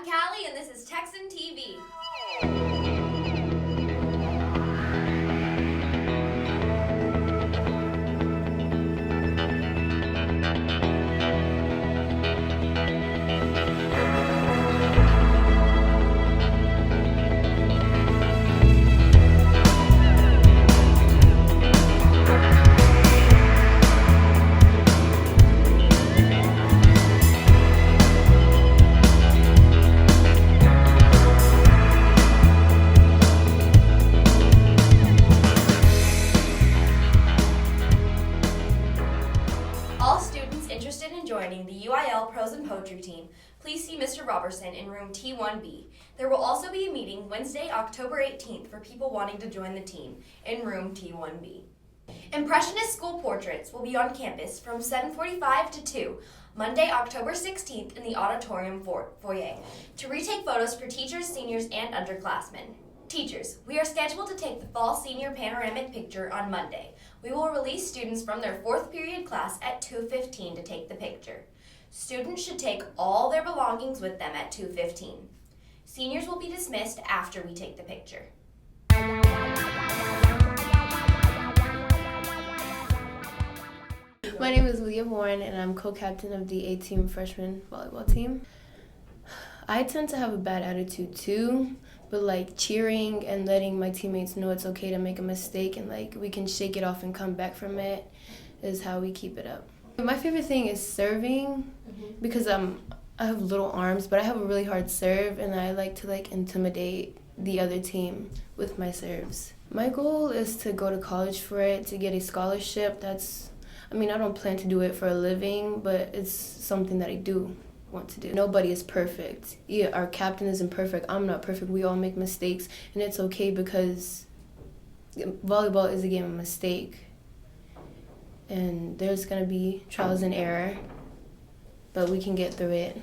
Callie, and this is Texan TV. All students interested in joining the UIL Prose and Poetry team, please see Mr. Robertson in room T1B. There will also be a meeting Wednesday, October 18th for people wanting to join the team in room T1B. Impressionist school portraits will be on campus from 7:45 to 2, Monday, October 16th in the auditorium foyer to retake photos for teachers, seniors, and underclassmen. Teachers, we are scheduled to take the fall senior panoramic picture on Monday. We will release students from their 4th period class at 2:15 to take the picture. Students should take all their belongings with them at 2:15. Seniors will be dismissed after we take the picture. My name is Leah Warren, and I'm co-captain of the A-team freshman volleyball team. I tend to have a bad attitude too, but like cheering and letting my teammates know it's okay to make a mistake and like we can shake it off and come back from it is how we keep it up. My favorite thing is serving because I have little arms, but I have a really hard serve and I like to like intimidate the other team with my serves. My goal is to go to college for it, to get a scholarship. I don't plan to do it for a living, but it's something that I do want to do. Nobody is perfect. Yeah, our captain isn't perfect. I'm not perfect. We all make mistakes, and it's okay because volleyball is a game of mistake. And there's going to be trials and error, but we can get through it.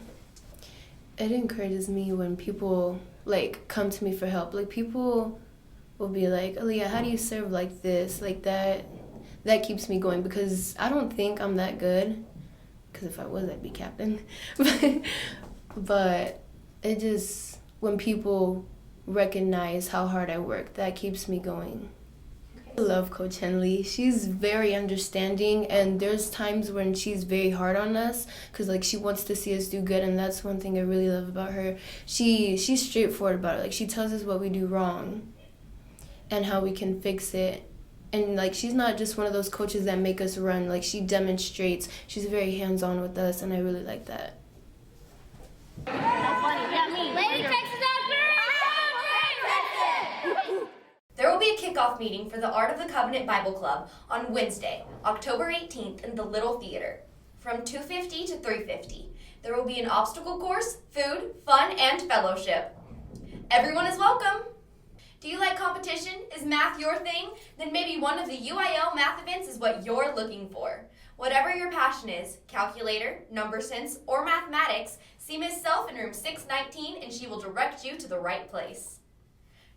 It encourages me when people like come to me for help. Like people will be like, Aaliyah, how do you serve like this, like that? That keeps me going because I don't think I'm that good. Because if I was, I'd be captain. But it just, when people recognize how hard I work, that keeps me going. I love Coach Henley. She's very understanding, and there's times when she's very hard on us because like she wants to see us do good, and that's one thing I really love about her. She's straightforward about it. Like she tells us what we do wrong and how we can fix it. And like she's not just one of those coaches that make us run. Like she demonstrates. She's very hands-on with us, and I really like that. There will be a kickoff meeting for the Art of the Covenant Bible Club on Wednesday, October 18th in the Little Theater from 2:50 to 3:50. There will be an obstacle course, food, fun, and fellowship. Everyone is welcome. Do you like competition? Is math your thing? Then maybe one of the UIL math events is what you're looking for. Whatever your passion is, calculator, number sense, or mathematics, see Ms. Self in room 619 and she will direct you to the right place.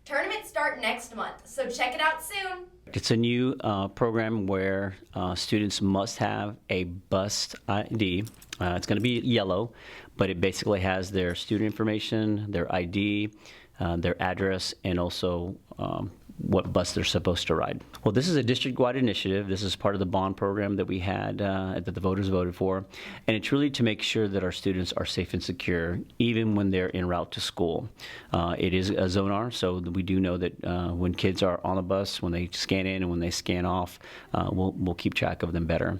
Tournaments start next month, so check it out soon. It's a new program where students must have a bus ID. It's going to be yellow, but it basically has their student information, their ID, their address, and also what bus they're supposed to ride. Well, this is a district-wide initiative. This is part of the bond program that we had that the voters voted for, and it's really to make sure that our students are safe and secure even when they're en route to school. It is a Zonar, so we do know that when kids are on the bus, when they scan in and when they scan off, we'll keep track of them better.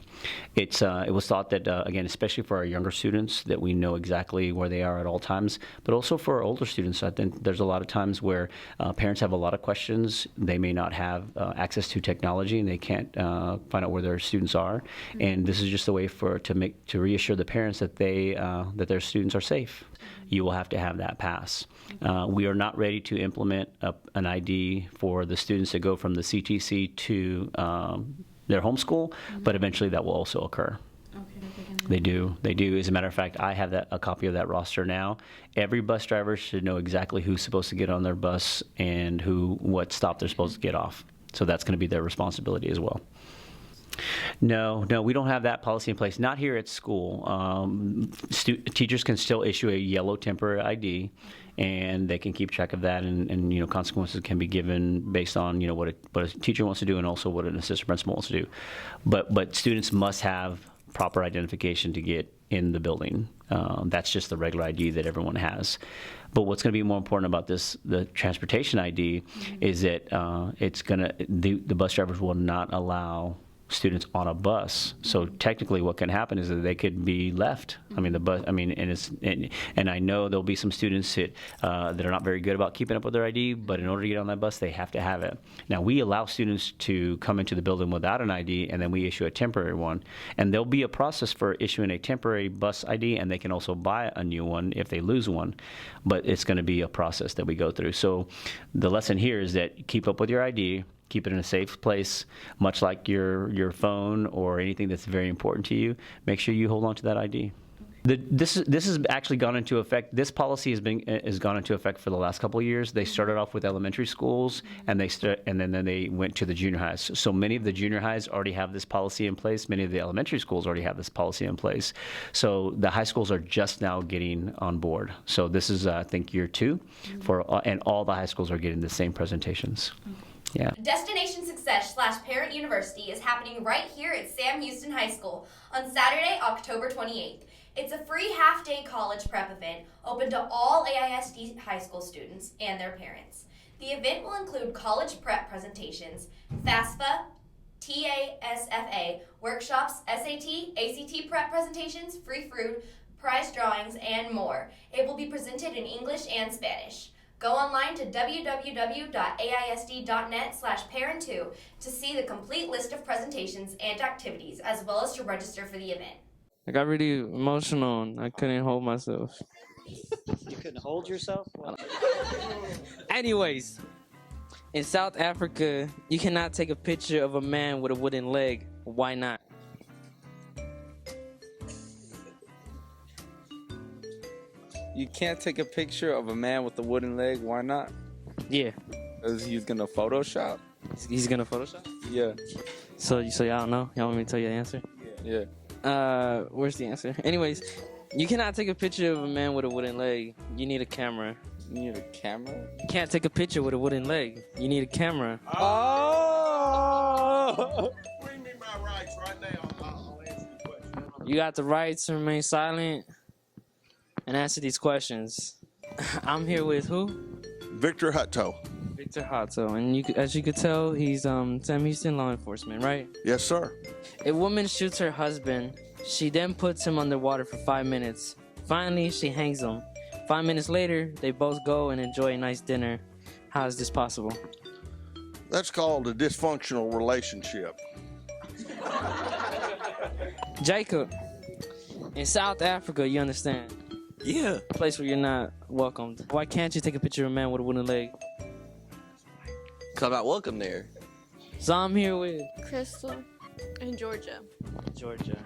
It was thought that, again, especially for our younger students, that we know exactly where they are at all times, but also for our older students. I think there's a lot of times where parents have a lot of questions. They may not have access to technology and they can't find out where their students are. And this is just a way to reassure the parents that that their students are safe. You will have to have that pass. We are not ready to implement an ID for the students that go from the CTC to their home school, but eventually that will also occur. They do. As a matter of fact, I have a copy of that roster now. Every bus driver should know exactly who's supposed to get on their bus and what stop they're supposed to get off. So that's going to be their responsibility as well. No, we don't have that policy in place. Not here at school. Teachers can still issue a yellow temporary ID, and they can keep track of that, and consequences can be given based on what a teacher wants to do and also what an assistant principal wants to do. But students must have proper identification to get in the building. That's just the regular ID that everyone has. But what's going to be more important about the transportation ID, is that the bus drivers will not allow students on a bus. So technically what can happen is that they could be left. I mean, and I know there'll be some students that are not very good about keeping up with their ID, but in order to get on that bus, they have to have it. Now, we allow students to come into the building without an ID, and then we issue a temporary one. And there'll be a process for issuing a temporary bus ID, and they can also buy a new one if they lose one. But it's going to be a process that we go through. So the lesson here is that keep up with your ID, keep it in a safe place, much like your phone or anything that's very important to you. Make sure you hold on to that ID. This has actually gone into effect. This policy has gone into effect for the last couple of years. They started off with elementary schools, and then they went to the junior highs. So many of the junior highs already have this policy in place. Many of the elementary schools already have this policy in place. So the high schools are just now getting on board. So this is, I think, year 2 and all the high schools are getting the same presentations. Yeah. Destination Success / Parent University is happening right here at Sam Houston High School on Saturday, October 28th. It's a free half-day college prep event open to all AISD high school students and their parents. The event will include college prep presentations, FAFSA, TASFA, workshops, SAT, ACT prep presentations, free food, prize drawings, and more. It will be presented in English and Spanish. Go online to www.aisd.net/parent2 to see the complete list of presentations and activities, as well as to register for the event. I got really emotional and I couldn't hold myself. You couldn't hold yourself? Anyways, in South Africa, you cannot take a picture of a man with a wooden leg. Why not? You can't take a picture of a man with a wooden leg. Why not? Yeah. Because he's gonna Photoshop. He's gonna Photoshop? Yeah. So y'all don't know? Y'all want me to tell you the answer? Yeah. Where's the answer? Anyways, you cannot take a picture of a man with a wooden leg. You need a camera. You need a camera? You can't take a picture with a wooden leg. You need a camera. Oh! Bring me my rights right now. I'll answer the question. You got the right to remain silent and answer these questions. I'm here with who? Victor Hutto. Victor Hotto, and as you could tell, he's Sam Houston law enforcement, right? Yes, sir. A woman shoots her husband. She then puts him underwater for 5 minutes. Finally, she hangs him. 5 minutes later, they both go and enjoy a nice dinner. How is this possible? That's called a dysfunctional relationship. Jacob, in South Africa, you understand? Yeah. A place where you're not welcomed. Why can't you take a picture of a man with a wooden leg? Because I'm not welcome there. So I'm here with Crystal in Georgia. Georgia,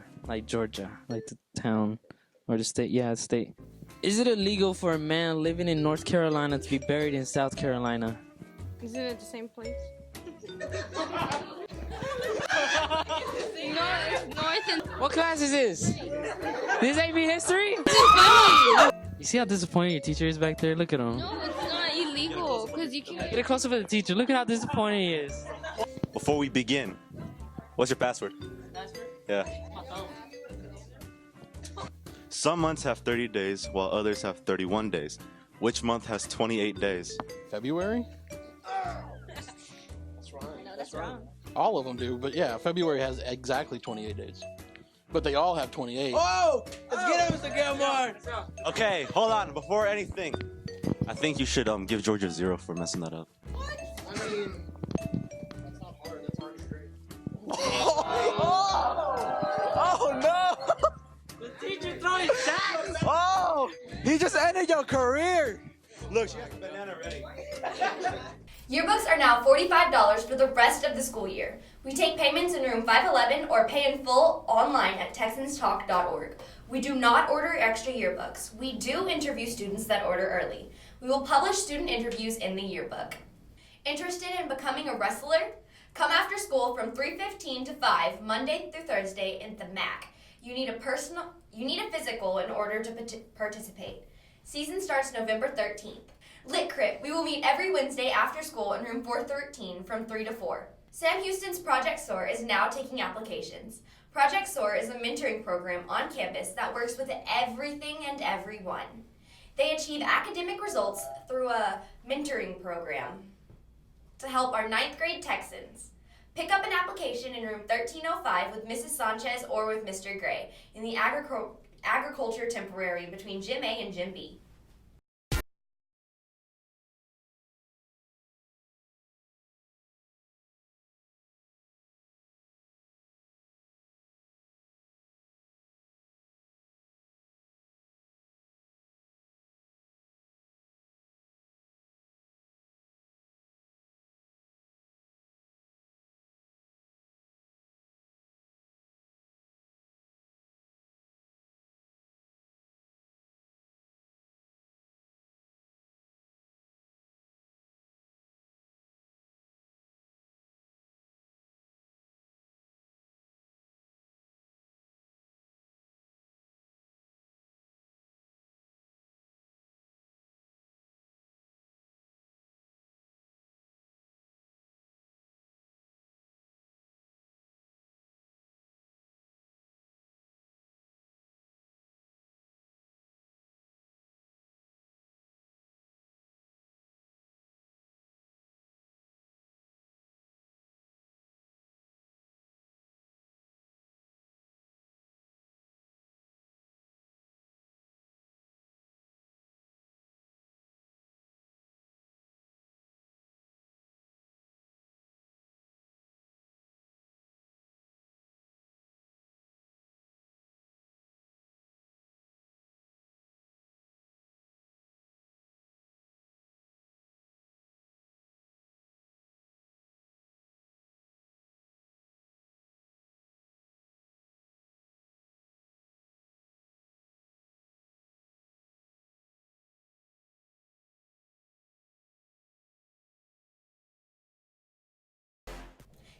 like the town or the state. Yeah, the state. Is it illegal for a man living in North Carolina to be buried in South Carolina? Isn't it the same place? North and... What class is this? This AP history? You see how disappointed your teacher is back there? Look at him. No, it's not illegal because you can... Get it closer for the teacher. Look at how disappointed he is. Before we begin, what's your password? Yeah. Some months have 30 days, while others have 31 days. Which month has 28 days? February? No, that's wrong. All of them do, but yeah, February has exactly 28 days. But they all have 28. Oh! Let's get him, Mr. Gilmore! Okay, hold on. Before anything, I think you should give Georgia 0 for messing that up. I mean, that's not hard. That's already great. Oh no! The teacher throwing sacks! Oh! He just ended your career! Look, she has a banana ready. Yearbooks are now $45 for the rest of the school year. We take payments in room 511 or pay in full online at TexansTalk.org. We do not order extra yearbooks. We do interview students that order early. We will publish student interviews in the yearbook. Interested in becoming a wrestler? Come after school from 3:15 to 5, Monday through Thursday in the MAC. You need a physical in order to participate. Season starts November 13th. Lit Crit, we will meet every Wednesday after school in room 413 from 3 to 4. Sam Houston's Project SOAR is now taking applications. Project SOAR is a mentoring program on campus that works with everything and everyone. They achieve academic results through a mentoring program to help our 9th grade Texans. Pick up an application in room 1305 with Mrs. Sanchez or with Mr. Gray in the agriculture temporary between Gym A and Gym B.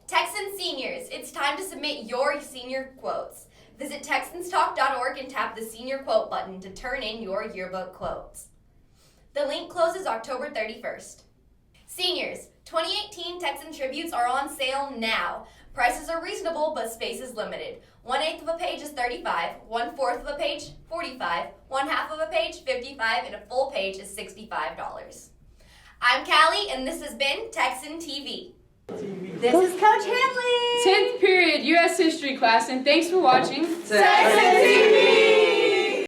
Texan seniors, it's time to submit your senior quotes. Visit texanstalk.org and tap the senior quote button to turn in your yearbook quotes. The link closes October 31st. Seniors, 2018 Texan tributes are on sale now. Prices are reasonable, but space is limited. 1/8 of a page is $35, 1/4 of a page, $45, 1/2 of a page, $55, and a full page is $65. I'm Callie, and this has been TexanTV. This is Coach Henley. 10th period U.S. History class, and thanks for watching TexanTV.